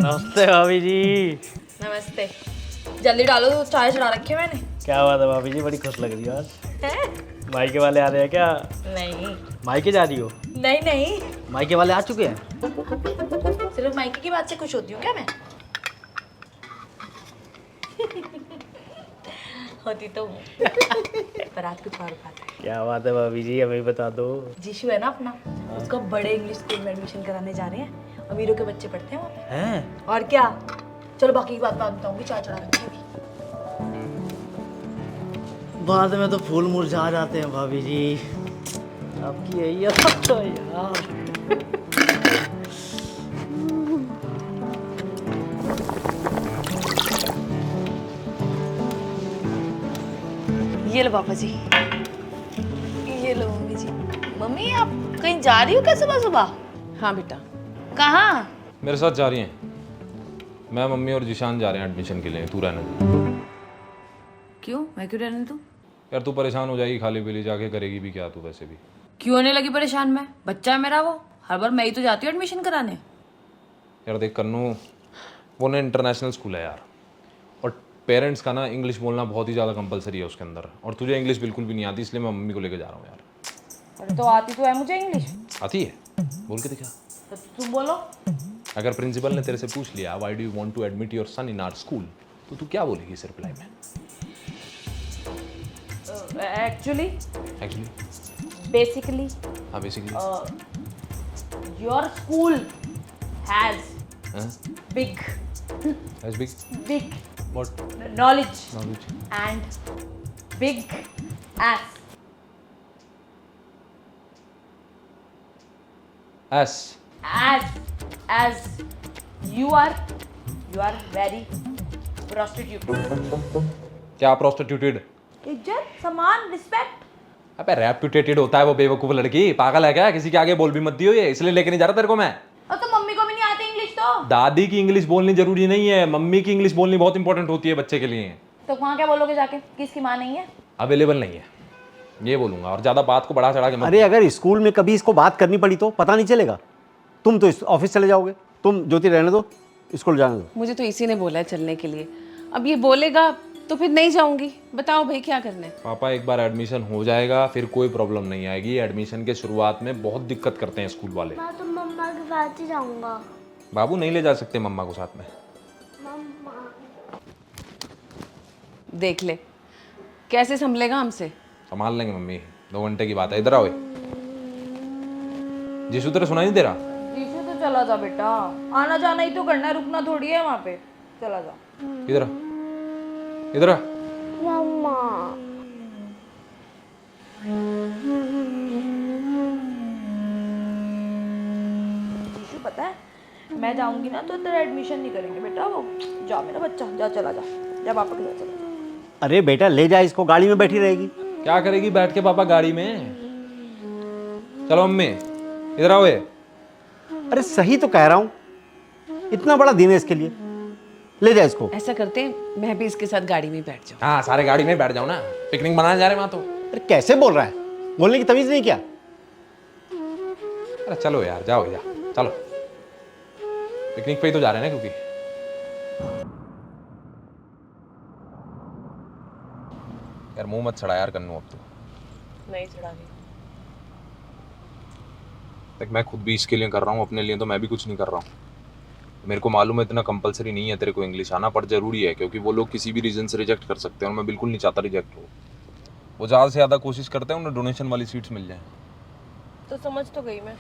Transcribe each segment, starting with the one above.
नमस्ते भाभी जी। नमस्ते। जल्दी डालो, चाय चढ़ा रखी है मैंने। क्या बात है भाभी जी, बड़ी खुश लग रही हो आज। हैं? मायके वाले आ रहे हैं क्या? नहीं मायके जा रही हो? नहीं नहीं, मायके वाले आ चुके हैं? सिर्फ मायके की बात से खुश होती हूँ क्या मैं? होती तो हूँ पर आज कुछ और बात है। क्या बात है भाभी जी, हमें बता दो। जीशु है ना अपना, उसका बड़े इंग्लिश स्कूल में एडमिशन कराने जा रहे हैं। अमीरों के बच्चे पढ़ते हैं वहाँ पे। हैं? और क्या, चलो बाकी की बात बाद में बताऊंगी, चाय चढ़ा रखी है। बाद में तो फूल मुरझा जाते हैं भाभी जी, आपकी यही तो यार। ये लो पापा जी, ये लो मम्मी जी। मम्मी आप कहीं जा रही हो क्या सुबह सुबह? हाँ बेटा। कहाँ? मेरे साथ जा रही हैं। मैं, मम्मी और जिशान जा रहे हैं एडमिशन के लिए। तू रहने दे। क्यों? मैं क्यों रहने दूँ? यार तू परेशान हो जाएगी, खाली पीली जाके करेगी भी क्या तू वैसे भी। क्यों होने लगी परेशान? मैं बच्चा है मेरा, वो हर बार मैं ही तो जाती हूँ एडमिशन कराने। यार देख कन्नू, वो ना इंटरनेशनल स्कूल है यार, और पेरेंट्स का ना इंग्लिश बोलना बहुत ही ज़्यादा कंपलसरी है उसके अंदर, और तुझे इंग्लिश बिल्कुल भी नहीं आती, इसलिए मैं मम्मी को लेकर जा रहा हूँ यार। अरे तो आती तो है मुझे इंग्लिश। आती है? बोल के दिखा। तो तुम बोलो। अगर प्रिंसिपल ने तेरे से पूछ लिया why do you want to admit your son in our school, तो तू क्या बोलेगी इस रिप्लाई में? एक्चुअली बेसिकली हाँ basically your school has big as big big what knowledge knowledge and big ass. As As you are very prostitute. क्या प्रोस्टिट्यूटेड? इज्जत, सम्मान, रिस्पेक्ट। अबे रेप्यूटेटेड होता है वो बेवकूफ लड़की, पागल है क्या? किसी के आगे बोल भी मत दियो, ये इसलिए लेके नहीं जा रहा तेरे को मैं। और तो मम्मी को भी नहीं आती इंग्लिश तो। दादी की इंग्लिश बोलनी जरूरी नहीं है, मम्मी की इंग्लिश बोलनी बहुत इंपॉर्टेंट होती है बच्चे के लिए। तो वहाँ क्या बोलोगे जाके, किसकी माँ नहीं है? अवेलेबल नहीं है, ये बोलूंगा। और ज्यादा बात को बढ़ा चढ़ा के मत। अरे अगर स्कूल में कभी इसको बात करनी पड़ी तो पता नहीं चलेगा। तुम तो ऑफिस चले जाओगे। तुम ज्योति रहने दो, स्कूल जाने दो। मुझे तो इसी ने बोला है चलने के लिए। अब ये बोलेगा तो फिर नहीं जाऊंगी। बताओ भाई क्या करना है? पापा एक बार एडमिशन हो जाएगा फिर कोई प्रॉब्लम नहीं आएगी। एडमिशन के शुरुआत में बहुत दिक्कत करते हैं स्कूल वाले। मैं तो मम्मा के साथ ही जाऊंगा। बाबू नहीं ले जा सकते मम्मा को साथ में। देख ले कैसे संभलेगा हमसे। संभाल लेंगे मम्मी, 2 घंटे की बात है। इधर आओ। जिसू तेरा सुनाई नहीं दे रहा? जीशु तो चला जा बेटा, आना जाना ही तो करना है, रुकना थोड़ी है वहाँ पे। चला जा। इधर आ, इधर आ। मम्मा जीशु पता है, मैं जाऊंगी ना तो तेरा एडमिशन नहीं करेंगे बेटा वो। जा मेरा बच्चा, जा चला जा, जा पापा के साथ चला जा। अरे बेटा ले जा इसको, गाड़ी में बैठी रहेगी। क्या करेगी बैठ के पापा गाड़ी में? चलो मम्मी इधर आओ। ये अरे सही तो कह रहा हूँ, इतना बड़ा दिन है इसके लिए। ले जा इसको। ऐसा करते हैं मैं भी इसके साथ गाड़ी में बैठ जाऊँ। हाँ सारे गाड़ी में बैठ जाओ ना, पिकनिक मनाने जा रहे हैं वहां तो। अरे कैसे बोल रहा है, बोलने की तमीज नहीं क्या? अरे चलो यार, जाओ जा, चलो पिकनिक पे ही तो जा रहे हैं ना। क्योंकि यार मुंह मत छड़ा यार कन्नू, अब तो नहीं चढ़ा रही। देख मैं खुद भी इसके लिए कर रहा हूँ, अपने लिए तो मैं भी कुछ नहीं कर रहा हूँ। मेरे को मालूम है इतना कंपलसरी नहीं है तेरे को इंग्लिश आना, पर जरूरी है क्योंकि वो लोग किसी भी रीजन से रिजेक्ट कर सकते हैं, और मैं बिल्कुल नहीं चाहता रिजेक्ट हो। वो ज़्यादा से ज़्यादा कोशिश करते हैं उन्हें डोनेशन वाली सीट्स मिल जाए। तो समझ तो गई मैं।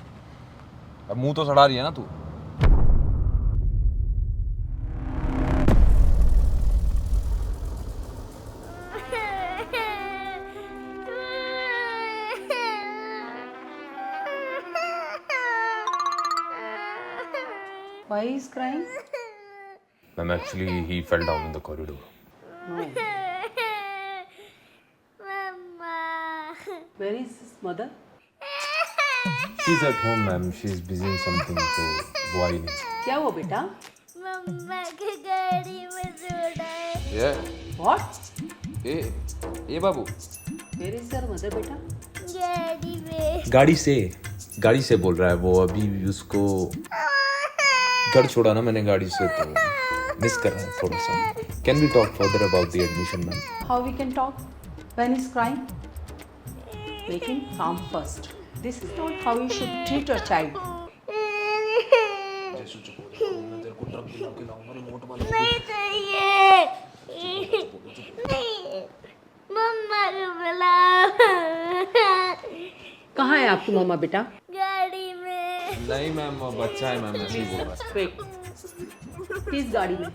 अब मुंह तो सड़ा रही है ना तू। Why is crying? Ma'am actually he fell down in the corridor. मम्मा Where is his mother? She is at home ma'am, she is busy in something, तो वो आई नहीं। क्या हुआ बेटा? मम्मा की गाड़ी में जोड़ा है। ये What? A Babu, Where is your mother बेटा? गाड़ी में गाड़ी से बोल रहा है वो। अभी उसको घर छोड़ा ना मैंने गाड़ी से, तो मिस कर रहा है थोड़ा सा। Can we talk further about the admission ma'am? How we can talk when he's crying? Make him calm first. This is not how you should treat your child. नहीं चाहिए, नहीं, मम्मा को बुलाओ। कहाँ है आपकी मम्मा बेटा? गाड़ी में। नहीं मैम, बच्चा है मैम, ऐसे ही बोल रहा Wait. किस गाड़ी में?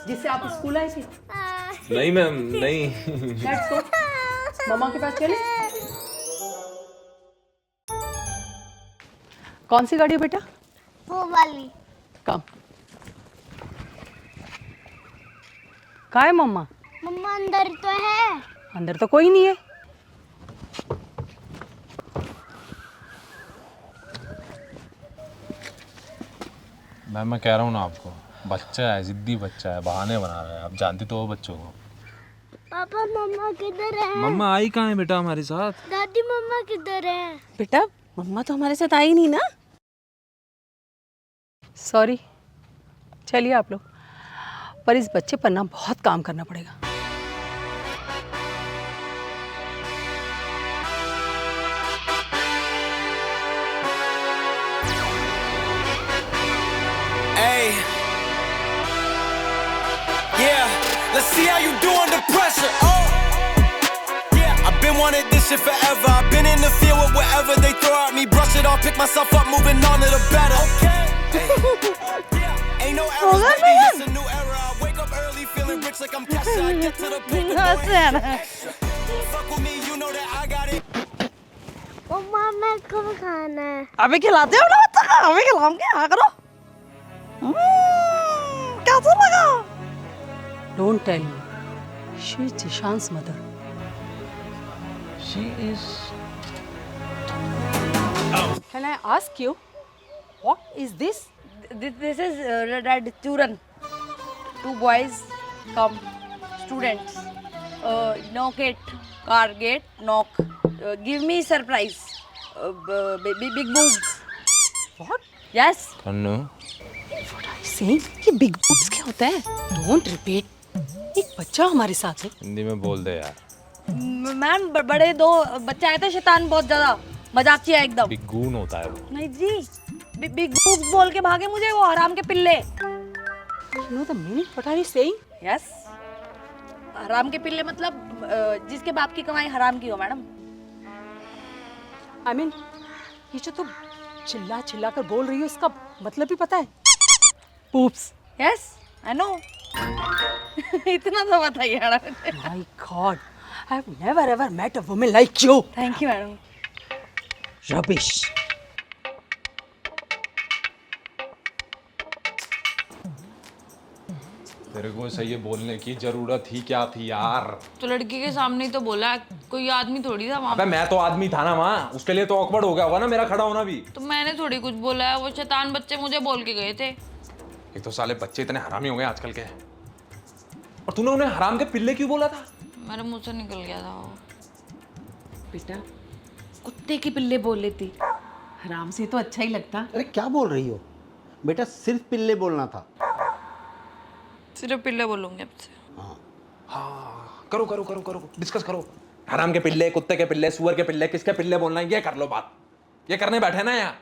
जिससे आप स्कूल आए थे? है। नहीं मैम, नहीं। Let's go. मम्मा के पास चले? कौन सी गाड़ी है बेटा? वो वाली। कम। कहाँ है मम्मा? मम्मा अंदर तो है। अंदर तो कोई नहीं है। मैम मैं कह रहा हूँ ना आपको, बच्चा है, जिद्दी बच्चा है, बहाने बना रहा है। आप जानती तो हो बच्चों को। पापा मम्मा किधर है? मम्मा आई कहाँ है बेटा हमारे साथ? दादी मम्मा किधर है? बेटा मम्मा तो हमारे साथ आई नहीं ना। सॉरी, चलिए आप लोग, पर इस बच्चे पर ना बहुत काम करना पड़ेगा। Hey. Yeah, let's see how you do under pressure. Oh. Yeah, I've been wanting this shit forever. I've been in the field with whatever they throw at me. Brush it off, pick myself up, moving on to the better. Hey. Yeah, ain't no errors, baby. It's a new era. I wake up early, feeling rich like I'm Kesha. I get to the paper, doing extra. Fuck with me, you know that I got it. मम्मा मेरे को भी खाना है। अभी खिलाते हो ना बच्चा का? अभी खिलाऊंगी, हाँ करो। कैसा लगा? Don't tell me. She is Jishan's mother. She is. Can I ask you, what is this? This is red children. 2 boys come, students. Knock it, car gate, knock. Give me surprise. Big boobs. What? Yes. Kannu. Saying कि big boobs क्या होता है? Don't repeat. एक बच्चा हमारे साथ है। हिंदी में बोल दे यार। मैम बड़े 2 बच्चे आए थे, शैतान बहुत ज्यादा, मजाकिया एकदम। बिग गून होता है वो। नहीं जी, बिग बूब्स बोल के भागे मुझे वो हराम के पिल्ले। You know the meaning? What are you saying? Yes, हराम के पिल्ले मतलब जिसके बाप की कमाई हराम की हो मैडम। I mean, ये जो तुम चिल्ला चिल्ला कर बोल रही हो, इसका मतलब भी पता है? Oops. Yes, I know. इतना तो बताइए madam. My God, I have never ever met a woman like you. Thank you madam. Rubbish. तेरे को सही बोलने की जरूरत ही क्या थी यार? तो लड़की के सामने ही तो बोला, कोई आदमी थोड़ी था वहाँ अबे मैं तो आदमी था ना वहाँ, उसके लिए तो ऑकवर्ड हो गया होगा ना मेरा खड़ा होना भी। तो मैंने थोड़ी कुछ बोला है, वो शैतान बच्चे मुझे बोल के गए थे। एक तो साले बच्चे इतने हरामी हो गए आजकल के, और तूने उन्हें हराम के पिल्ले क्यों बोला था? मेरे मुंह से निकल गया था वो। बेटा, कुत्ते के पिल्ले बोल लेती, हराम से तो अच्छा ही लगता। अरे क्या बोल रही हो बेटा, सिर्फ पिल्ले बोलना था। सिर्फ पिल्ले बोलूंगे अब से। हाँ करो करो करो करो, डिस्कस करो। हराम के पिल्ले, कुत्ते के पिल्ले, सुअर के पिल्ले, किसके पिल्ले बोलना है ये कर लो बात। ये करने बैठे ना यहाँ।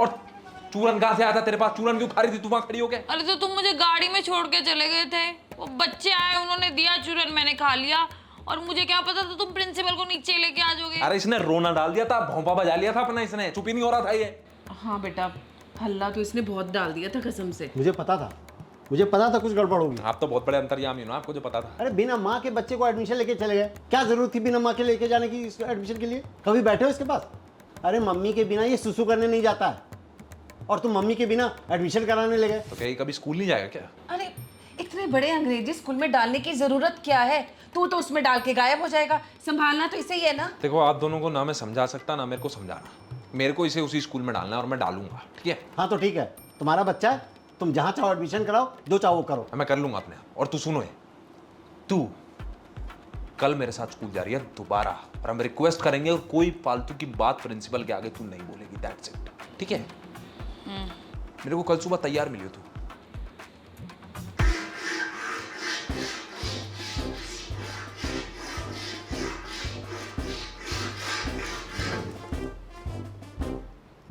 और चूरन कहाँ से आता तेरे पास? चूरन क्यों खा रही थी तू वहां खड़ी होके? अरे तो तुम मुझे गाड़ी में छोड़ के चले गए थे, वो बच्चे आए, उन्होंने दिया चूरन, मैंने खा लिया, और मुझे क्या पता था तुम प्रिंसिपल को नीचे लेके आ जाओगे। अरे इसने रोना डाल दिया था, भौंपा बजा लिया था अपना, इसने चुप ही नहीं हो रहा था ये। हाँ बेटा, हल्ला तो इसने बहुत डाल दिया था कसम से। मुझे पता था कुछ गड़बड़ होगी। आप तो बहुत बड़े अंतर्यामी हो ना, आपको जो पता था। अरे बिना माँ के बच्चे को एडमिशन लेके चले गए, क्या जरूरत थी बिना माँ के लेके जाने की एडमिशन के लिए? कभी बैठे हो इसके पास? अरे मम्मी के बिना ये सुसु करने नहीं जाता है, और तुम मम्मी के बिना एडमिशन कराने ले गए। तो क्या ये कभी स्कूल नहीं जाएगा क्या? अरे इतने बड़े अंग्रेजी स्कूल में डालने की जरूरत क्या है? तू तो उसमें डाल के गायब हो जाएगा, संभालना तो इसे ही है ना। देखो आप दोनों को ना मैं समझा सकता ना मेरे को समझाना, मेरे को इसे उसी स्कूल में डालना है और मैं डालूंगा, ठीक है? हाँ तो ठीक है, तुम्हारा बच्चा है, तुम जहाँ चाहो एडमिशन कराओ, जो चाहो वो करो। मैं कर लूंगा अपने आप। और तू सुनो ये, तू कल मेरे साथ स्कूल जा रही है दोबारा, और हम रिक्वेस्ट करेंगे और कोई फालतू की बात प्रिंसिपल के आगे तू नहीं बोलेगी, दैट्स इट, ठीक है? मेरे को कल सुबह तैयार मिली हो तू।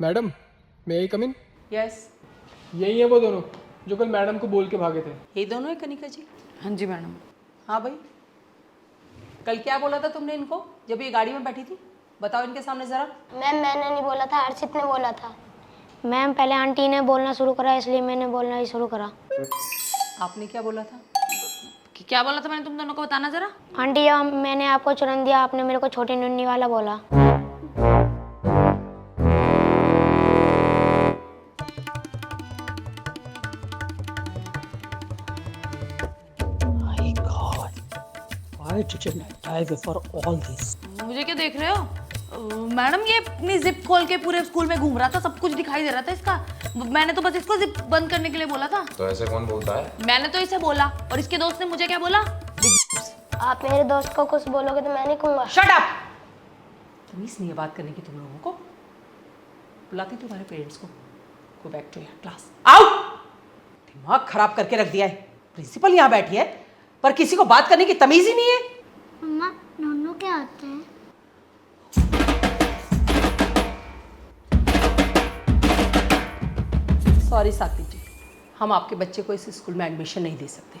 मैडम मे आई कम इन? यस, यही है वो दोनों जो कल मैडम को बोल के भागे थे। ये दोनों है कनिका जी? हाँ जी मैडम। हाँ भाई, कल क्या बोला था तुमने इनको जब ये गाड़ी में बैठी थी? बताओ इनके सामने ज़रा। मैम मैंने नहीं बोला था, हर्षित ने बोला था। मैम पहले आंटी ने बोलना शुरू करा इसलिए मैंने बोलना ही शुरू करा। आपने क्या बोला था? क्या बोला था मैंने तुम दोनों को, बताना जरा। आंटी मैंने आपको चुनन दिया, आपने मेरे को छोटी नुन्नी वाला बोला। Why didn't I die before all this? मुझे क्या देख रहे हो मैडम? ये अपनी जिप खोल के पूरे स्कूल में घूम रहा था, सब कुछ दिखाई दे रहा था इसका। मैंने तो बस इसको जिप बंद करने के लिए बोला था। तो ऐसे कौन बोलता है? मैंने तो इसे बोला और इसके दोस्त ने मुझे क्या बोला? आप मेरे दोस्त को कुछ बोलोगे तो मैं नहीं कहूँगा। Shut up! तमीज़ नहीं है बात करने की तुम लोगों को। बुलाती तुम्हारे पेरेंट्स को। Go back to your class. Out! दिमाग खराब करके रख दिया है। प्रिंसिपल यहाँ बैठी है पर किसी को बात करने की तमीज़ ही नहीं है। मम्मा नन्नू क्या आते हैं? सॉरी साथी जी, हम आपके बच्चे को इस स्कूल में एडमिशन नहीं दे सकते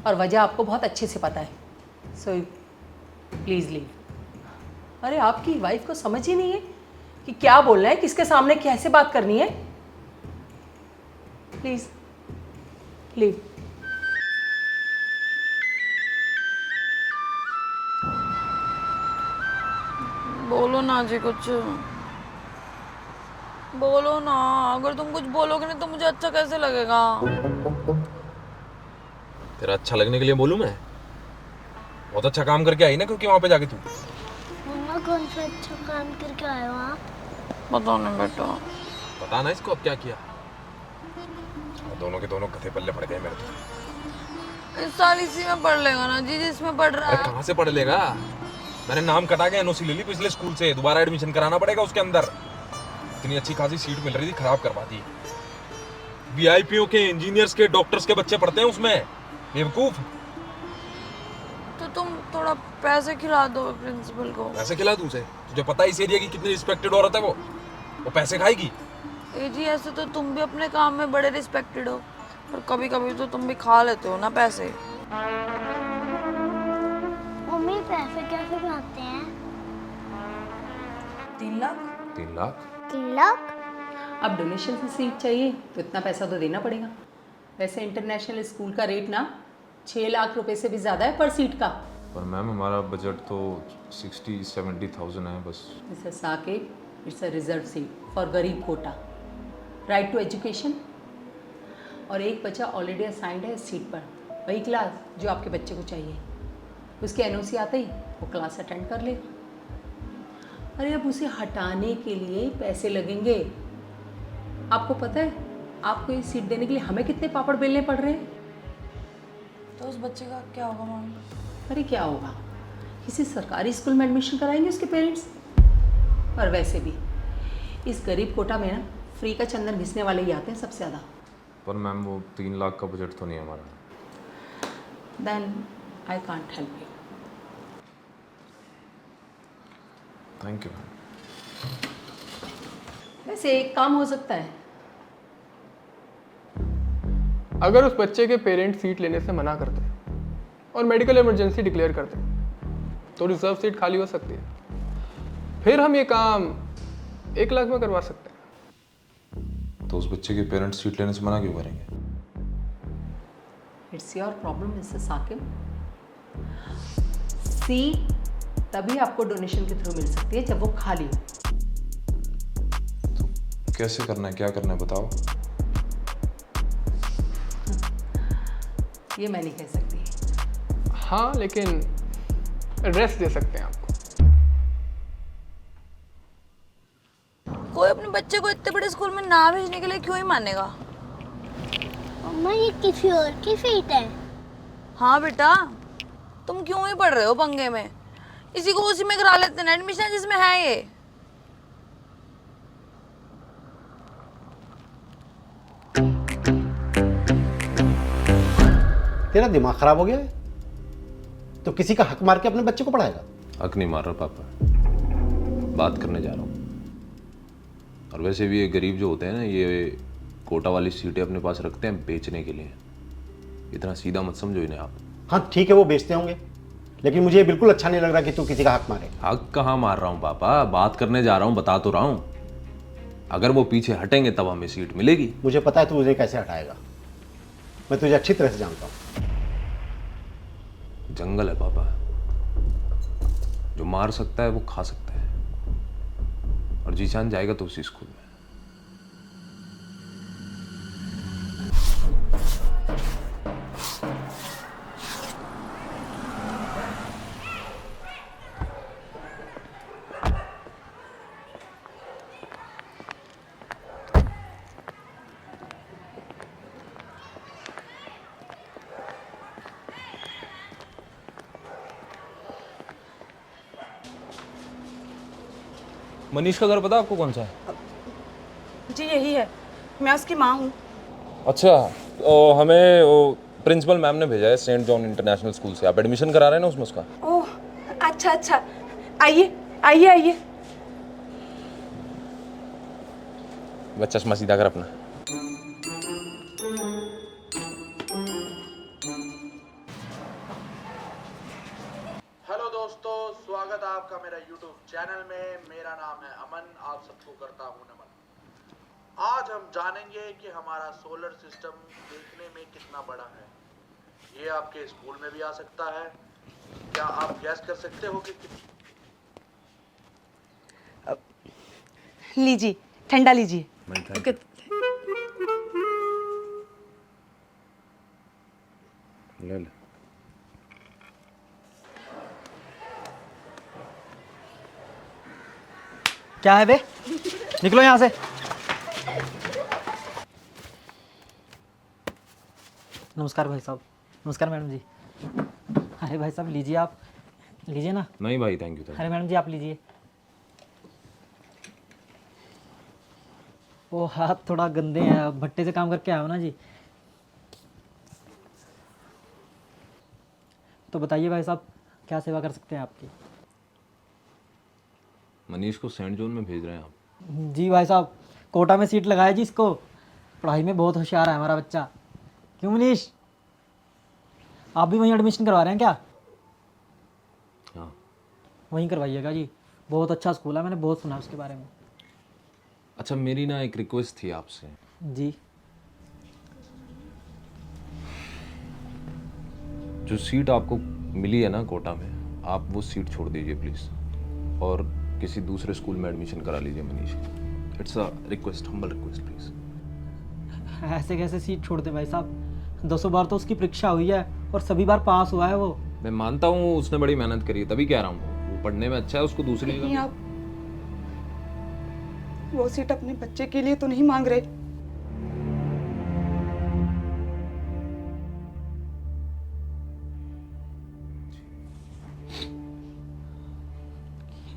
और वजह आपको बहुत अच्छे से पता है। So please leave. अरे आपकी वाइफ को समझ ही नहीं है कि क्या बोलना है, किसके सामने कैसे बात करनी है। Please leave. बोलो ना जी कुछ, बोलो ना। अगर तुम कुछ बोलोगे नहीं तो मुझे अच्छा कैसे लगेगा? तेरा अच्छा लगने के लिए बोलूं मैं? बहुत अच्छा काम करके आई ना, क्योंकि वहां पे जाके तू। मम्मा कौन सा अच्छा काम करके आए हो आप? बताओ ना बेटा। पता ना इसको अब क्या किया। और दोनों के दोनों गधे पल्ले पड़ गए मेरे तो। इस साल इसी में पढ़ लेगा ना जी जिसमें पढ़ रहा अरे है। कहाँ से पढ़ लेगा? मैंने नाम कटा के एनओसी ले ली पिछले स्कूल से, दोबारा एडमिशन कराना पड़ेगा उसके अंदर। इतनी अच्छी खासी सीट मिल रही थी, खराब करवा दी। वीआईपीओ के, इंजीनियर्स के, डॉक्टर्स के बच्चे पढ़ते हैं उसमें, बेवकूफ। तो तुम थोड़ा पैसे खिला दो प्रिंसिपल को। पैसे खिला दूं उसे? तुझे पता है इस एरिया की कितनी रिस्पेक्टेड औरत है वो पैसे खाएगी? ए जी ऐसे तो तुम भी अपने काम में बड़े रिस्पेक्टेड हो, पर कभी कभी तो तुम भी खा लेते हो ना पैसे। मम्मी पैसे कैसे खाते हैं? 3 लाख। 3 लाख? 3 लाख? अब डोनेशन से सीट चाहिए तो इतना पैसा तो देना पड़ेगा। वैसे इंटरनेशनल स्कूल का रेट ना 6 लाख रुपए से भी ज़्यादा है पर सीट का। पर मैम हमारा बजट तो 60-70,000 है बस। Mister Sakib, it's a reserve seat for गरीब कोटा, राइट टू एजुकेशन। और एक बच्चा ऑलरेडी असाइंड है इस सीट पर, वही क्लास जो आपके बच्चे को चाहिए। उसके एनओसी आते ही वो क्लास अटेंड कर लेगा। अरे अब उसे हटाने के लिए पैसे लगेंगे। आपको पता है आपको ये सीट देने के लिए हमें कितने पापड़ बेलने पड़ रहे हैं? तो उस बच्चे का क्या होगा मम्मी? अरे क्या होगा, किसी सरकारी स्कूल में एडमिशन कराएंगे उसके पेरेंट्स। और वैसे भी इस गरीब कोटा में ना फ्री का चंदन घिसने वाले ही आते हैं सबसे ज़्यादा। पर मैम वो 3 लाख का बजट तो नहीं है हमारा। Then I can't help you. Thank you ma'am. वैसे एक काम हो सकता है। अगर उस बच्चे के पेरेंट्स सीट लेने से मना करते हैं और मेडिकल इमरजेंसी डिक्लेयर करते हैं तो रिजर्व सीट खाली हो सकती है। फिर हम ये काम 1 लाख में करवा सकते हैं। तो उस बच्चे के पेरेंट्स सीट लेने से मना क्यों करेंगे? It's your problem mister Sakib. Seat तभी आपको डोनेशन के थ्रू मिल सकती है जब वो खाली हो। कैसे करना है, क्या करना है बताओ। ये मैं नहीं कह सकती। हाँ लेकिन एड्रेस दे सकते हैं आपको। कोई अपने बच्चे को इतने बड़े स्कूल में ना भेजने के लिए क्यों ही मानेगा? मम्मा ये किसी और की सीट है। हाँ बेटा, तुम क्यों ही पढ़ रहे हो पंगे में? इसी को उसी में करा लेते हैं एडमिशन जिसमें है ये। तेरा दिमाग खराब हो गया है? तो किसी का हक मार के अपने बच्चे को पढ़ाएगा? हक नहीं मार रहा पापा, बात करने जा रहा हूँ। और वैसे भी ये गरीब जो होते हैं ना, ये कोटा वाली सीटें अपने पास रखते हैं बेचने के लिए। इतना सीधा मत समझो इन्हें आप। हाँ ठीक है, वो बेचते होंगे, लेकिन मुझे बिल्कुल अच्छा नहीं लग रहा कि तू किसी का हक मारे। हक कहाँ मार रहा हूँ पापा, बात करने जा रहा हूँ, बता तो रहा हूँ। अगर वो पीछे हटेंगे तब हमें सीट मिलेगी। मुझे पता है तू मुझे कैसे हटाएगा, मैं तुझे अच्छी तरह से जानता हूँ। जंगल है पापा, जो मार सकता है वो खा सकता है, और जीशान जाएगा तो उसी स्कूल में। मनीष का घर पता आपको कौन सा है? जी यही है, मैं उसकी माँ हूँ। अच्छा, हमें प्रिंसिपल मैम ने भेजा है सेंट जॉन इंटरनेशनल स्कूल से। आप एडमिशन करा रहे हैं ना उसमें उसका? ओह अच्छा अच्छा, आइए आइए आइए। बस चश्मा सीधा कर अपना। हेलो दोस्तों, स्वागत है आपका मेरा YouTube चैनल में। मेरा नाम है अमन, आप सबको करता हूँ नमन। आज हम जानेंगे कि हमारा सोलर सिस्टम देखने में कितना बड़ा है। ये आपके स्कूल में भी आ सकता है। क्या आप गैस कर सकते हो कि लीजिए, ठंडा लीजिए। ओके, ले ले। क्या है बे, निकलो यहाँ से। नमस्कार भाई साहब। नमस्कार मैडम जी। अरे भाई साहब लीजिए, आप लीजिए ना। नहीं भाई, थैंक यू। अरे मैडम जी आप लीजिए। वो हाथ थोड़ा गंदे हैं, भट्टे से काम करके आया हो ना जी। तो बताइए भाई साहब, क्या सेवा कर सकते हैं आपकी? मनीष को सेंट जॉन में भेज रहे हैं आप? जी भाई साहब, कोटा में सीट लगाया जी इसको। पढ़ाई में बहुत होशियार है हमारा बच्चा। क्यों मनीष, आप भी वहीं एडमिशन करवा रहे हैं क्या? हाँ। वहीं करवाइएगा जी, बहुत अच्छा स्कूल है, मैंने बहुत सुना उसके बारे में। अच्छा, मेरी ना एक रिक्वेस्ट थी आपसे। जी। जो सीट आपको मिली है ना कोटा में, आप वो सीट छोड़ दीजिए प्लीज़, और किसी दूसरे स्कूल में एडमिशन करा लीजिए मनीष की। It's a request, humble request please. ऐसे कैसे सीट छोड़ दे भाई साहब, 200 बार तो उसकी परीक्षा हुई है और सभी बार पास हुआ है वो। मैं मानता हूँ उसने बड़ी मेहनत करी है, तभी कह रहा हूँ वो पढ़ने में अच्छा है, उसको दूसरी नहीं, जगह। आप वो सीट अपने बच्चे के लिए तो नहीं मांग रहे?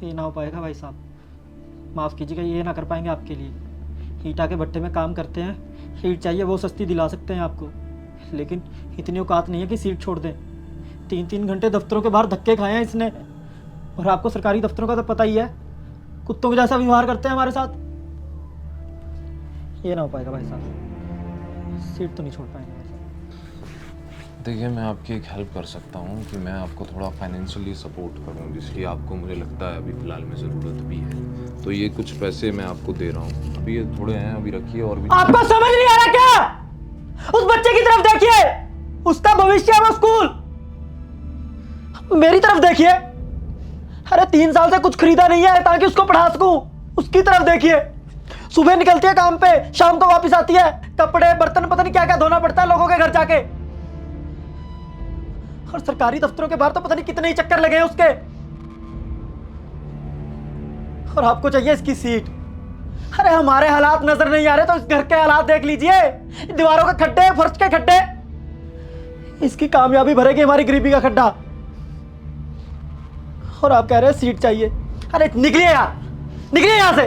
ये ना हो पाएगा भाई साहब, माफ़ कीजिएगा, ये ना कर पाएंगे आपके लिए। ईटा के भट्टे में काम करते हैं, ईट चाहिए वो सस्ती दिला सकते हैं आपको, लेकिन इतनी औकात नहीं है कि सीट छोड़ दें। 3-3 घंटे दफ्तरों के बाहर धक्के खाए हैं इसने, और आपको सरकारी दफ्तरों का तो पता ही है, कुत्तों के जैसा व्यवहार करते हैं हमारे साथ। ये ना हो पाएगा भाई साहब, सीट तो नहीं छोड़ पाएंगे भाई साहब। देखिए, मैं आपकी एक हेल्प कर सकता हूँ कि मैं आपको थोड़ा फाइनेंशियली सपोर्ट करूँ, जिसकी आपको मुझे लगता है अभी फ़िलहाल में ज़रूरत भी है। तो ये कुछ पैसे मैं आपको दे रहा हूँ, अभी ये थोड़े हैं, अभी रखिए। और भी आपको समझ नहीं आ रहा क्या? उस बच्चे की तरफ देखिए, उसका भविष्य है वो स्कूल। मेरी तरफ देखिए, अरे 3 साल से कुछ खरीदा नहीं है ताकि उसको पढ़ा सकूं। उसकी तरफ देखिए, सुबह निकलती है काम पे, शाम को वापस आती है, कपड़े बर्तन पता नहीं क्या क्या धोना पड़ता है लोगों के घर जाके। और सरकारी दफ्तरों के बाहर तो पता नहीं कितने ही चक्कर लगे हैं उसके। और आपको चाहिए इसकी सीट। अरे हमारे हालात नजर नहीं आ रहे तो इस घर के हालात देख लीजिए, दीवारों के खड्डे, फर्श के खड्डे। इसकी कामयाबी भरेगी हमारी गरीबी का खड्डा, और आप कह रहे हैं सीट चाहिए। अरे निकलिए यार, निकलिए यहां से।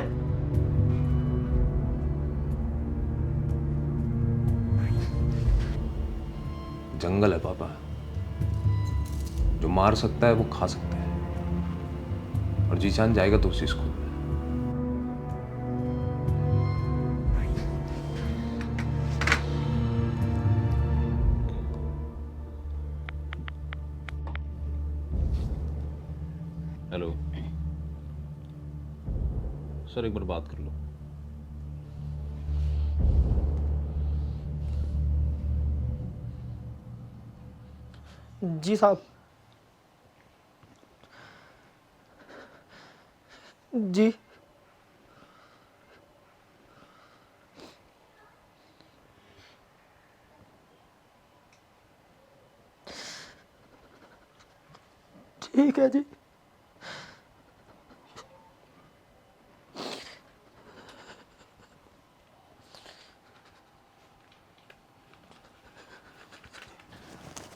जंगल है पापा, जो मार सकता है वो खा सकता है, और जीशान जाएगा तो उसी स्कूल में। हेलो सर, एक बार बात कर लो। जी साहब। जी ठीक है जी।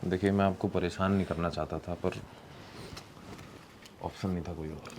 देखिए, मैं आपको परेशान नहीं करना चाहता था, पर ऑप्शन नहीं था कोई और।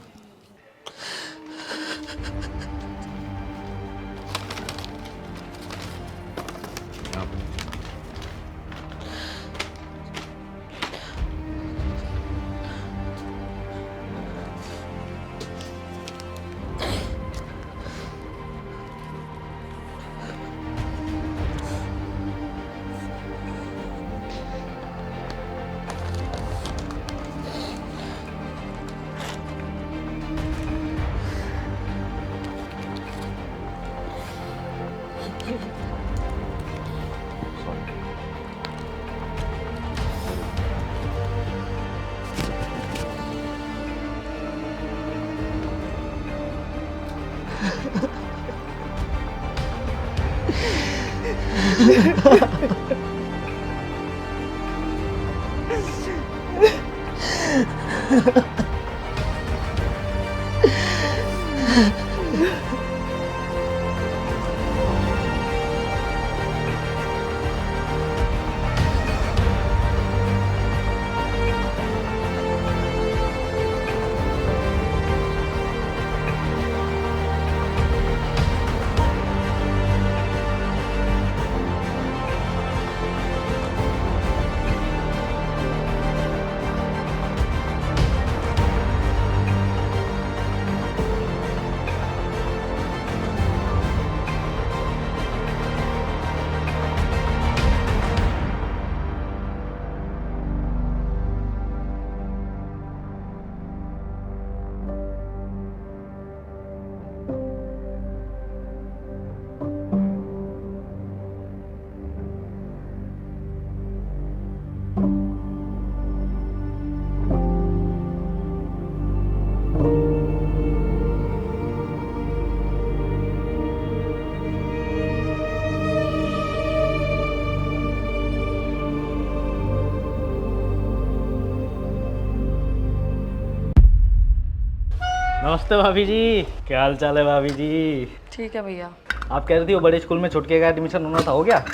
नमस्ते भाभी जी, क्या हाल चाल है भाभी जी? ठीक है भैया। आप कह रही थी वो बड़े स्कूल में छुटके का एडमिशन होना था, हो गया?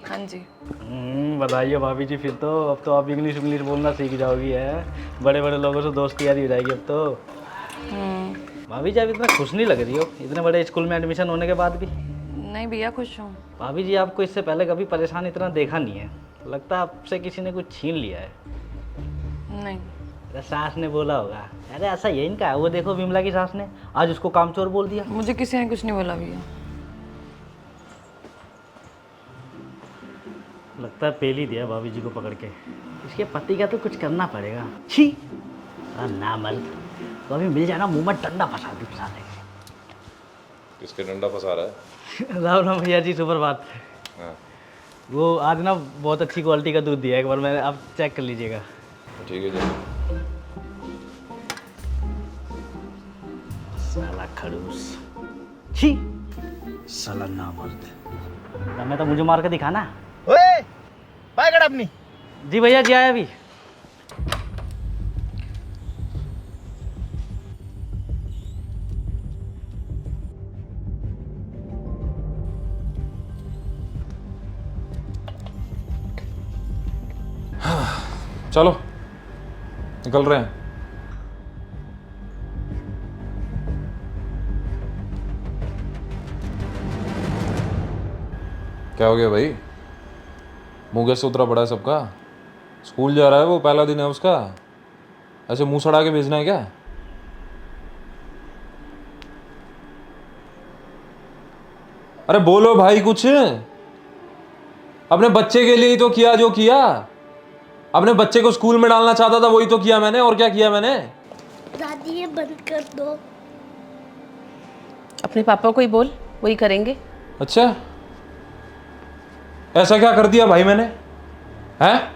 हाँ जी। बधाई हो भाभी जी। फिर तो अब तो आप इंग्लिश बोलना सीख जाओगी है, बड़े बड़े लोगों से दोस्ती यारी हो जाएगी अब तो। भाभी जी आप इतना खुश नहीं लग रही हो इतने बड़े स्कूल में एडमिशन होने के बाद भी। नहीं भैया, खुश हूँ। भाभी जी आपको इससे पहले कभी परेशान इतना देखा नहीं है, लगता है आपसे किसी ने कुछ छीन लिया है। नहीं। अरे सास ने बोला होगा, अरे ऐसा यही इनका है, वो देखो विमला की सास ने आज उसको कामचोर बोल दिया। मुझे किसी ने कुछ नहीं बोला भैया। लगता है पेल ही दिया भाभी जी को पकड़ के। इसके पति का तो कुछ करना पड़ेगा। छी ना मर्द, तो अभी मिल जाना मुंह में डंडा फंसा दी फंसा देंगे। किसके डंडा फंसा रहा है? राम राम भैया जी, सुप्रभात। हाँ। वो आज ना बहुत अच्छी क्वालिटी का दूध दिया है, एक बार मैंने, आप चेक कर लीजिएगा। ठीक है जी। साला खड़ूस, छी साला ना मर्द। मैं तो मुझे मार के दिखाना। ओए बाय गड़ अपनी। जी भैया जी आया अभी। चलो निकल रहे हैं। क्या हो गया भाई, मुंह कैसे उतरा पड़ा है सबका? स्कूल जा रहा है वो, पहला दिन है उसका, ऐसे मुंह सड़ा के भेजना है क्या? अरे बोलो भाई कुछ, अपने बच्चे के लिए ही तो किया जो किया, अपने बच्चे को स्कूल में डालना चाहता था वही तो किया मैंने, और क्या किया मैंने? दादी ये बंद कर दो। अपने पापा को ही बोल, वही करेंगे। अच्छा, ऐसा क्या कर दिया भाई मैंने? हैं?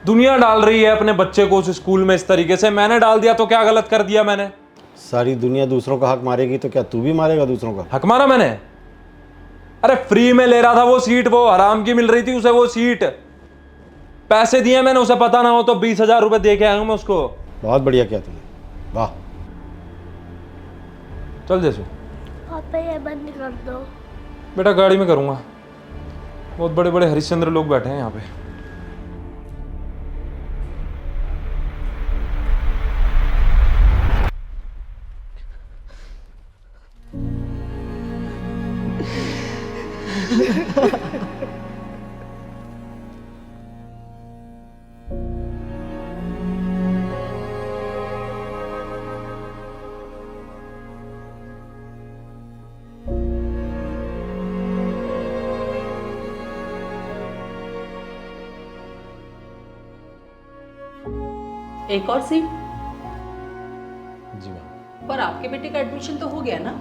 दुनिया डाल रही है अपने बच्चे को उस स्कूल में इस तरीके से, मैंने डाल दिया तो क्या गलत कर दिया मैंने? सारी दुनिया दूसरों का हक मारेगी तो क्या तू भी मारेगा दूसरों का? हक मारा मैंने? अरे फ्री में ले रहा था वो सीट, वो हराम की मिल रही थी उसे वो सीट, पैसे दिए मैंने, उसे पता ना हो तो 20,000 रुपए दे के आया हूं मैं उसको। बहुत बढ़िया किया तूने, वाह। चल जैसू, पापा ये बंद कर दो। बेटा गाड़ी में करूंगा, बहुत बड़े बड़े हरिश्चंद्र लोग बैठे हैं यहाँ पे। एक और सीट? जी मैम। पर आपके बेटे का एडमिशन तो हो गया ना,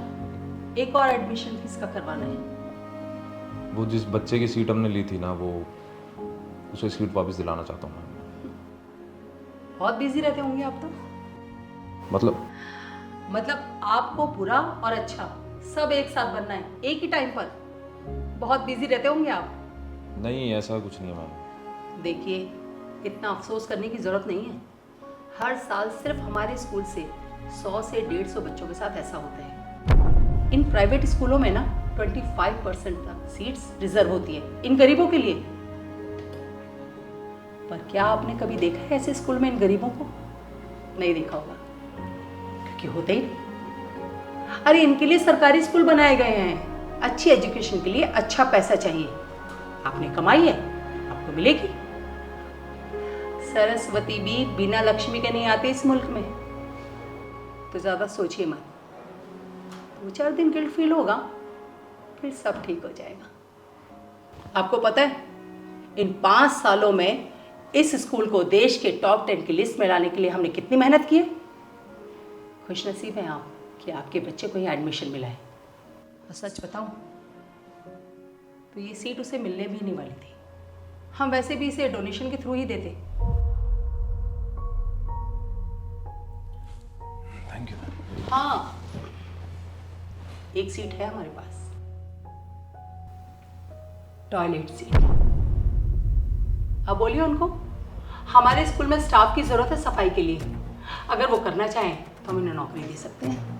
एक और एडमिशन किसका करवाना है? वो जिस बच्चे की सीट हमने ली थी ना, वो उसे सीट वापस दिलाना चाहता हूँ मैं। बहुत बिजी रहते होंगे आप तो। मतलब आपको बुरा और अच्छा सब एक साथ बनना है एक ही टाइम पर, बहुत बिजी रहते होंगे आप। नहीं ऐसा कुछ नहीं है मैम। देखिए, इतना अफसोस करने की जरूरत नहीं है, हर साल सिर्फ हमारे स्कूल से 100 से 150 बच्चों के साथ ऐसा होता है। इन प्राइवेट स्कूलों में ना 25% तक सीट्स रिजर्व होती है इन गरीबों के लिए। पर क्या आपने कभी देखा है ऐसे स्कूल में इन गरीबों को? नहीं देखा होगा, क्योंकि होते ही नहीं। अरे इनके लिए सरकारी स्कूल बनाए गए हैं, अच्छी एजुकेशन के लिए अच्छा पैसा चाहिए। आपने कमाई है, आपको मिलेगी। सरस्वती भी बिना लक्ष्मी के नहीं आते इस मुल्क में, तो ज़्यादा सोचिए मत। 2-4 दिन गिल्ट फील होगा, फिर सब ठीक हो जाएगा। आपको पता है, इन 5 सालों में इस स्कूल को देश के टॉप 10 की लिस्ट में लाने के लिए हमने कितनी मेहनत की है। खुशनसीब हैं आप कि आपके बच्चे को यहाँ एडमिशन मिला है। और सच बताऊं तो ये सीट उसे मिलने भी नहीं वाली थी, हम वैसे भी इसे डोनेशन के थ्रू ही देते। Thank you. हाँ, एक सीट है हमारे पास, टॉयलेट सीट। अब बोलिए उनको, हमारे स्कूल में स्टाफ की जरूरत है सफाई के लिए, अगर वो करना चाहें तो हम उन्हें नौकरी दे सकते हैं।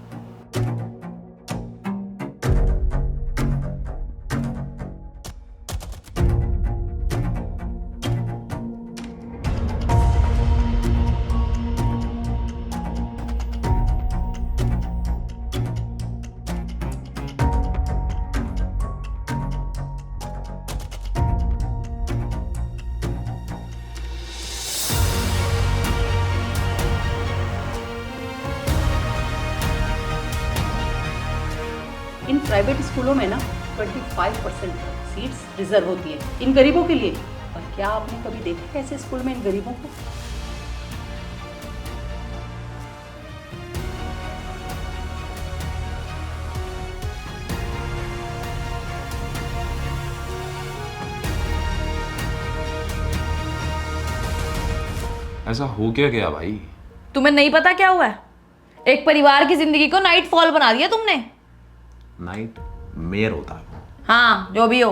इन प्राइवेट स्कूलों में ना 25% सीट्स रिजर्व होती है इन गरीबों के लिए। और क्या आपने कभी देखा है ऐसे स्कूल में इन गरीबों को? ऐसा हो क्या गया भाई? तुम्हें नहीं पता क्या हुआ है? एक परिवार की जिंदगी को नाइट फॉल बना दिया तुमने। नाइट मेयर होता है। हाँ, जो भी हो,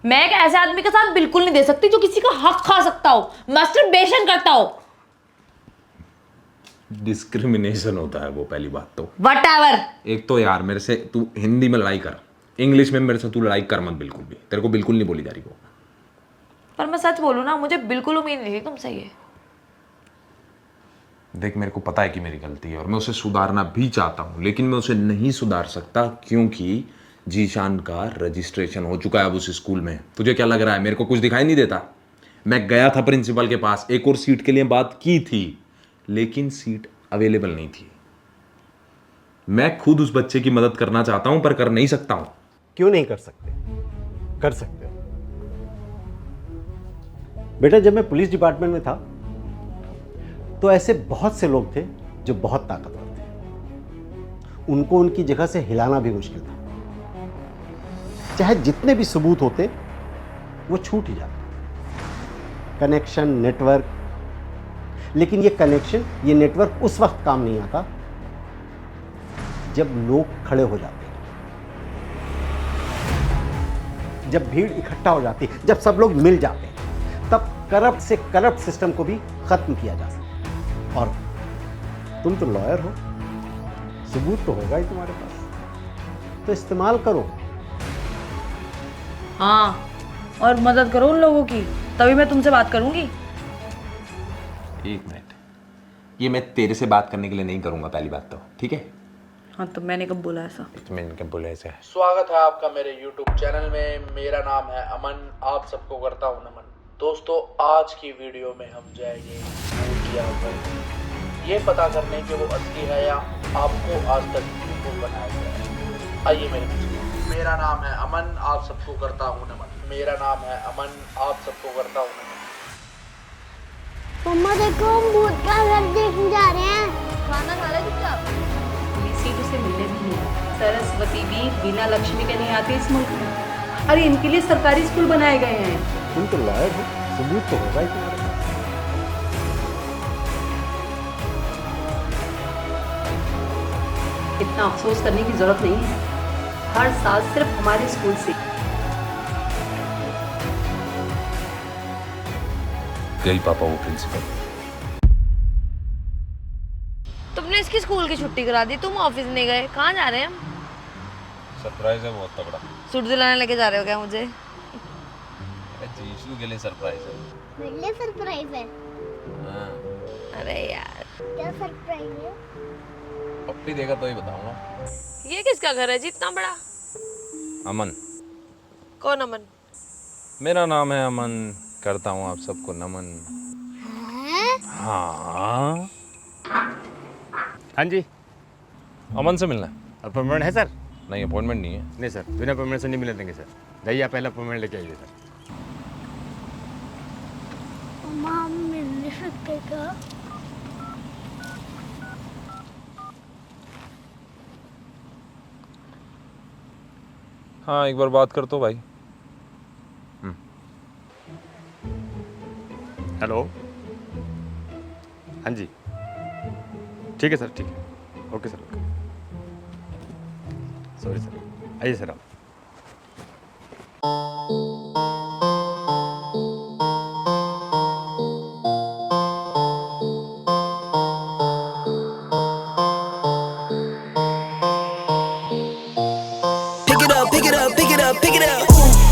मैं एक ऐसे आदमी के साथ बिल्कुल नहीं दे सकती जो किसी का हक खा सकता हो, मस्टरबेशन करता हो। डिस्क्रिमिनेशन होता है वो, पहली बात तो। व्हाटएवर। एक तो यार मेरे से तू हिंदी में लड़ाई कर, इंग्लिश में मेरे से तू लड़ाई कर मत बिल्कुल भी, तेरे को बिल्कुल नहीं बोली जा रही वो। पर मैं सच बोलूं ना, मुझे बिल्कुल उम्मीद नहीं थी तुमसे ये। देख, मेरे को पता है कि मेरी गलती है और मैं उसे सुधारना भी चाहता हूँ, लेकिन मैं उसे नहीं सुधार सकता क्योंकि जीशान का रजिस्ट्रेशन हो चुका है अब उस स्कूल में। तुझे क्या लग रहा है मेरे को कुछ दिखाई नहीं देता? मैं गया था प्रिंसिपल के पास, एक और सीट के लिए बात की थी, लेकिन सीट अवेलेबल नहीं थी। मैं खुद उस बच्चे की मदद करना चाहता हूं पर कर नहीं सकता हूं। क्यों नहीं कर सकते? कर सकते हो बेटा। जब मैं पुलिस डिपार्टमेंट में था तो ऐसे बहुत से लोग थे जो बहुत ताकतवर थे, उनको उनकी जगह से हिलाना भी मुश्किल था। चाहे जितने भी सबूत होते वो छूट ही जाते। कनेक्शन, नेटवर्क, लेकिन ये कनेक्शन, ये नेटवर्क उस वक्त काम नहीं आता जब लोग खड़े हो जाते, जब भीड़ इकट्ठा हो जाती, जब सब लोग मिल जाते, तब करप्ट से करप्ट सिस्टम को भी खत्म किया जा सकता। और तुम तो लॉयर हो, सबूत तो होगा ही तुम्हारे पास, तो इस्तेमाल करो। हाँ, और मदद करो उन लोगों की, तभी मैं तुमसे बात करूंगी। एक मिनट, ये मैं तेरे से बात करने के लिए नहीं करूंगा, पहली बात तो, ठीक है? हाँ, तो मैंने कब बोला ऐसा? मैंने कब बोला ऐसा? स्वागत है आपका मेरे YouTube चैनल में। मेरा नाम है अमन, आप सबको करता हूँ नमन। दोस्तों, आज की वीडियो में हम जाएंगे मूर्तियाँ पर, ये पता करने कि वो असली है या आपको आज तक यूट्यूब बनाया गया है। आइए मेरे पीछे। मेरा नाम है अमन, आप सबको करता हूँ नमन। मेरा नाम है अमन, आप सबको करता हूँ नमन। मम्मा देखो, हम भूत का घर देखने जा रहे हैं। खाना खा ले चुपचाप। सीट उसे मिलने भी नहीं। सरस्वती भी बिना लक्ष्मी के नहीं आती इस मुल्क में। अरे इनके लिए सरकारी स्कूल बनाए गए हैं। तुम तो लॉयर हो, सबूत तो होगा ही तुम्हारे पास। इतना अफसोस करने की जरूरत नहीं है। हर साल सिर्फ हमारे स्कूल से गई पापा वो प्रिंसिपल। तुमने इसकी स्कूल की छुट्टी करा दी, तुम ऑफिस नहीं गए, कहाँ जा रहे हैं हम? सरप्राइज है बहुत तगड़ा। सूट दिलाने लेके जा रहे हो क्या मुझे? जीशू के लिए सरप्राइज है। मेरे लिए सरप्राइज है। हाँ। अरे यार, क्या सरप्राइज है? पप्पी देगा तो ही बताऊंगा। ये किसका घर है जी इतना बड़ा? अमन। कौन अमन? मेरा नाम है अमन, करता हूँ आप सबको नमन। हाँ हाँ जी, अमन से मिलना है? अपॉइंटमेंट है सर? नहीं, अपॉइंटमेंट नहीं है। नहीं सर, बिना अपॉइंटमेंट से नहीं मिलने देंगे सर। जाइए आप पहले अपॉइंटमेंट लेके आइए सर। मम्मा, हम मिल नहीं सकते क्या? हाँ, एक बार बात कर तो भाई। हेलो, हाँ जी, ठीक है सर, ठीक है, okay sir, okay. Sorry sir, आइए सर आप।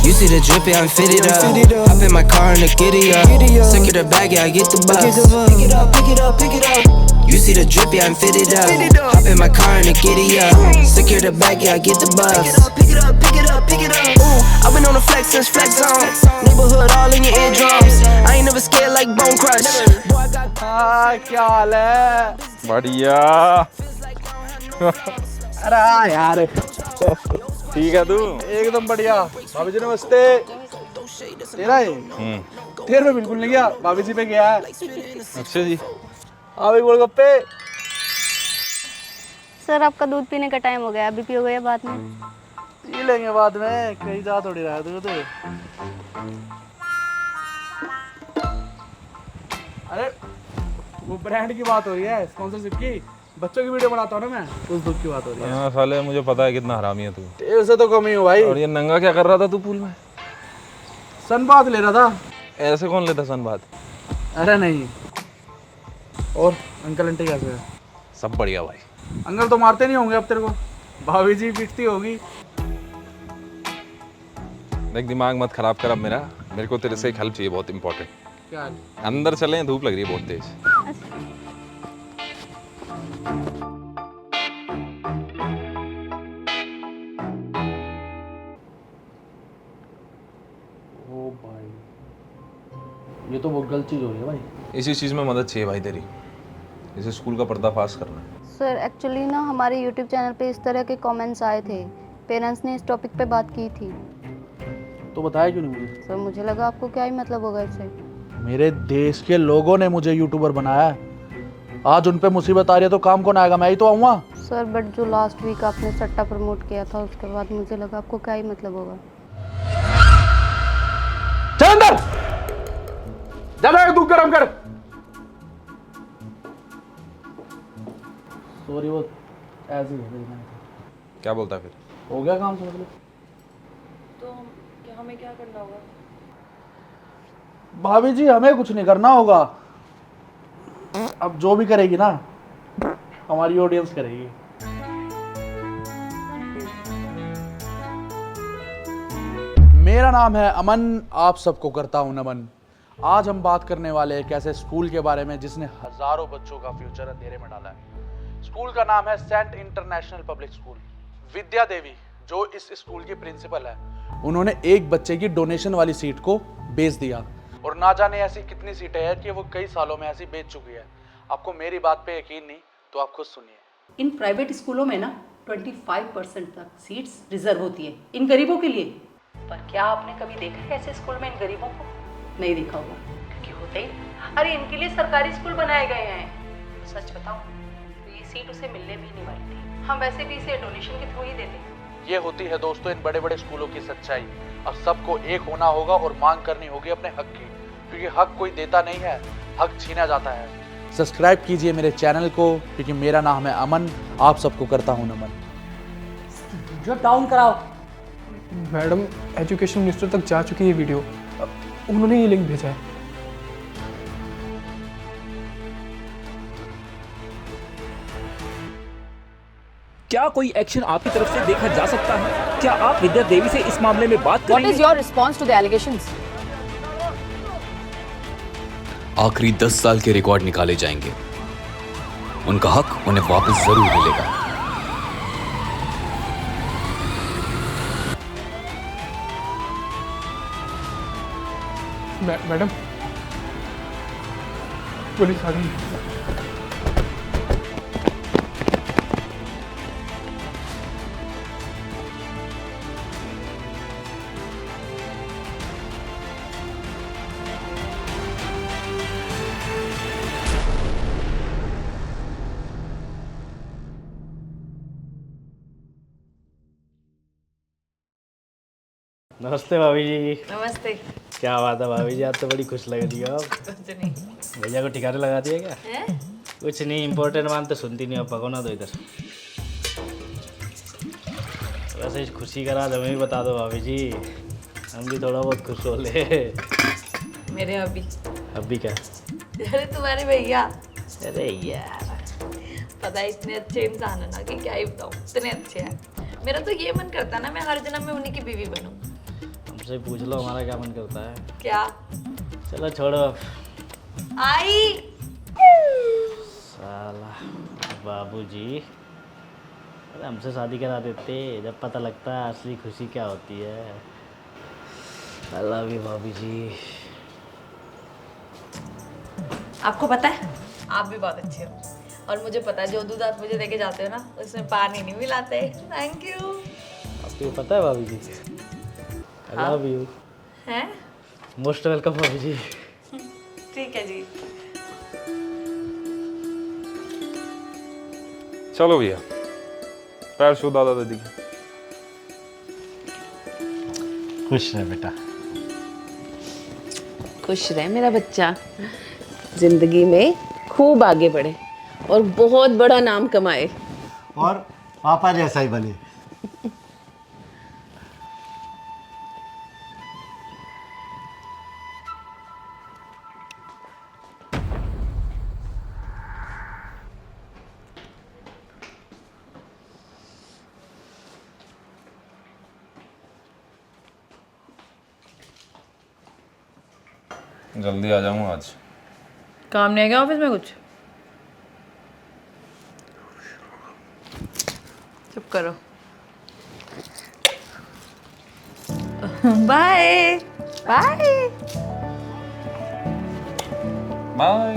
You see the drip, yeah, I'm fitted up. Hop in my car and the giddy up. Secure the bag, yeah, I get the bus. Pick it up, pick it up, pick it up. You see the drip, yeah, I'm fitted up. Hop in my car and the giddy up. Secure the bag, yeah, I get the bus. Pick it up, pick it up, pick it up, pick it up. Ooh, I've been on the flex since flex zone. Neighborhood all in your eardrums. I ain't never scared like Bone Crush. Boy, I got क्या हाल है? बढ़िया। अरे यार, ठीक है तू? एकदम बढ़िया। भाभी जी नमस्ते। तेरा है? तेरे में बिल्कुल नहीं गया, भाभी जी पे गया है। अच्छा जी। आओ एक गोलगप्पे। सर आपका दूध पीने का टाइम हो गया, अभी पियोगे बाद में? पी लेंगे बाद में, कहीं जा थोड़ी रहा है दूध। अरे वो ब्रांड की बात हो रही है, स्पॉन्सरशिप की। बच्चों की वीडियो बनाता हूँ ना मैं, उस दूध की बात हो रही है। हाँ साले, मुझे पता है कितना हरामी है तू। तेरे से तो कम ही हो भाई। और ये नंगा क्या कर रहा था तू पूल में? सनबाथ ले रहा था। ऐसे कौन लेता सनबाथ? अरे नहीं। और अंकल आंटी कैसे है? सब बढ़िया भाई। अंकल तो मारते नहीं होंगे अब तेरे को, भाभी जी पीटती होगी। देख, दिमाग मत खराब कर अब मेरा। मेरे को तेरे से एक हेल्प चाहिए, बहुत इंपॉर्टेंट। क्या? अंदर चले, धूप लग रही है बहुत तेज। ये तो बहुत गलत चीज़ हो रही है भाई। इसी चीज़ में मदद चाहिए भाई तेरी, इसे स्कूल का पर्दाफाश करना है। सर एक्चुअली ना हमारे यूट्यूब चैनल पे इस तरह के कमेंट्स आए थे, पेरेंट्स ने इस टॉपिक पे बात की थी। तो बताया क्यों नहीं मुझे? सर मुझे लगा आपको क्या ही मतलब होगा इससे। मेरे देश के लोगों ने मुझे यूट्यूबर बनाया है, आज उन पे मुसीबत आ रही है तो काम कौन आएगा? मैं ही तो आऊँगा। सर बट जो लास्ट वीक आपने सट्टा प्रमोट किया था उसके बाद मुझे लगा आपको क्या ही मतलब होगा। चल अंदर, ज्यादा दूध गरम कर। सॉरी वो ऐसे ही हो गई। क्या बोलता है फिर? हो गया काम समझ लो। तो हमें क्या करना होगा? भाभी जी हमें कुछ नहीं करना होगा, अब जो भी करेगी ना हमारी ऑडियंस करेगी। मेरा नाम है अमन, आप सबको करता हूं नमन। आज हम बात करने वाले हैं एक ऐसे स्कूल के बारे में जिसने हजारों बच्चों का फ्यूचर अंधेरे में डाला है। स्कूल का नाम है सेंट इंटरनेशनल पब्लिक स्कूल। विद्या देवी जो इस स्कूल की प्रिंसिपल है, उन्होंने एक बच्चे की डोनेशन वाली सीट को बेच दिया और ना जाने ऐसी कितनी सीटें हैं कि वो कई सालों में ऐसी बेच चुकी है। आपको मेरी बात पे यकीन नहीं तो आप खुद सुनिए। इन प्राइवेट स्कूलों में ना 25% तक सीट्स रिजर्व होती है इन गरीबों के लिए। पर क्या आपने कभी देखा है ऐसे स्कूल में इन गरीबों को? नहीं देखा होगा, क्योंकि होते ही अरे इनके लिए सरकारी स्कूल बनाए गए हैं। सच बताऊं तो ये सीट उसे मिलने भी नहीं वाली थी, हम वैसे भी इसे डोनेशन के थ्रू ही देते। ये होती है दोस्तों इन बड़े बड़े स्कूलों की सच्चाई। अब सबको एक होना होगा और मांग करनी होगी अपने हक की, क्योंकि हक कोई देता नहीं है, हक छीना जाता है। सब्सक्राइब कीजिए मेरे चैनल को, क्योंकि मेरा नाम है अमन, आप सबको करता हूँ नमन। जो डाउन कराओ। मैडम एजुकेशन मिनिस्टर तक जा चुकी है वीडियो, उन्होंने ये लिंक भेजा है। क्या कोई एक्शन आपकी तरफ से देखा जा सकता है? क्या आप विद्या देवी से इस मामले में बात करेंगे? What is your response to the allegations? आखिरी 10 साल के रिकॉर्ड निकाले जाएंगे, उनका हक उन्हें वापस जरूर मिलेगा। मैडम पुलिस आ गई। नमस्ते भाभी जी। नमस्ते। क्या बात है भाभी जी, आज तो बड़ी खुश लग रही हो आप। कुछ नहीं। भैया को ठिकाने लगा दिया क्या? है? कुछ नहीं, इम्पोर्टेंट बात तो सुनती नहीं हो, पको ना दो इधर। वैसे इस खुशी का राज हमें भी बता दो भाभी जी, हम भी थोड़ा बहुत खुश हो ले। मेरे अभी क्या? अरे तुम्हारे भैया। अरे यार पता है इतने अच्छे इंसान है ना कि क्या ही बताऊँ, इतने अच्छे हैं। मेरा तो ये मन करता है ना मैं हर जन्म में उन्हीं की बीवी बनूं। हमसे पूछ लो हमारा क्या मन करता है। क्या? चलो छोड़ो। आई साला बाबूजी, अरे हमसे शादी करा देते, जब पता लगता है असली खुशी क्या होती है। आई लव यू भाभी जी। आपको पता है आप भी बहुत अच्छे हो, और मुझे पता है जो दूध आप मुझे देके जाते हो ना उसमें पानी नहीं मिलाते। Thank you. आपको पता है भाभी जी, आई लव यू। हैं? मोस्ट वेलकम भाभी जी। ठीक है जी। चलो भैया, पैर छू दादा दादी के। खुश रहे बेटा। खुश रहे मेरा बच्चा, जिंदगी में खूब आगे बढ़े और बहुत बड़ा नाम कमाए और पापा जैसा ही बने। जल्दी आ जाऊंगा आज। काम नहीं है क्या ऑफिस में कुछ? चुप करो। Bye bye. बाय।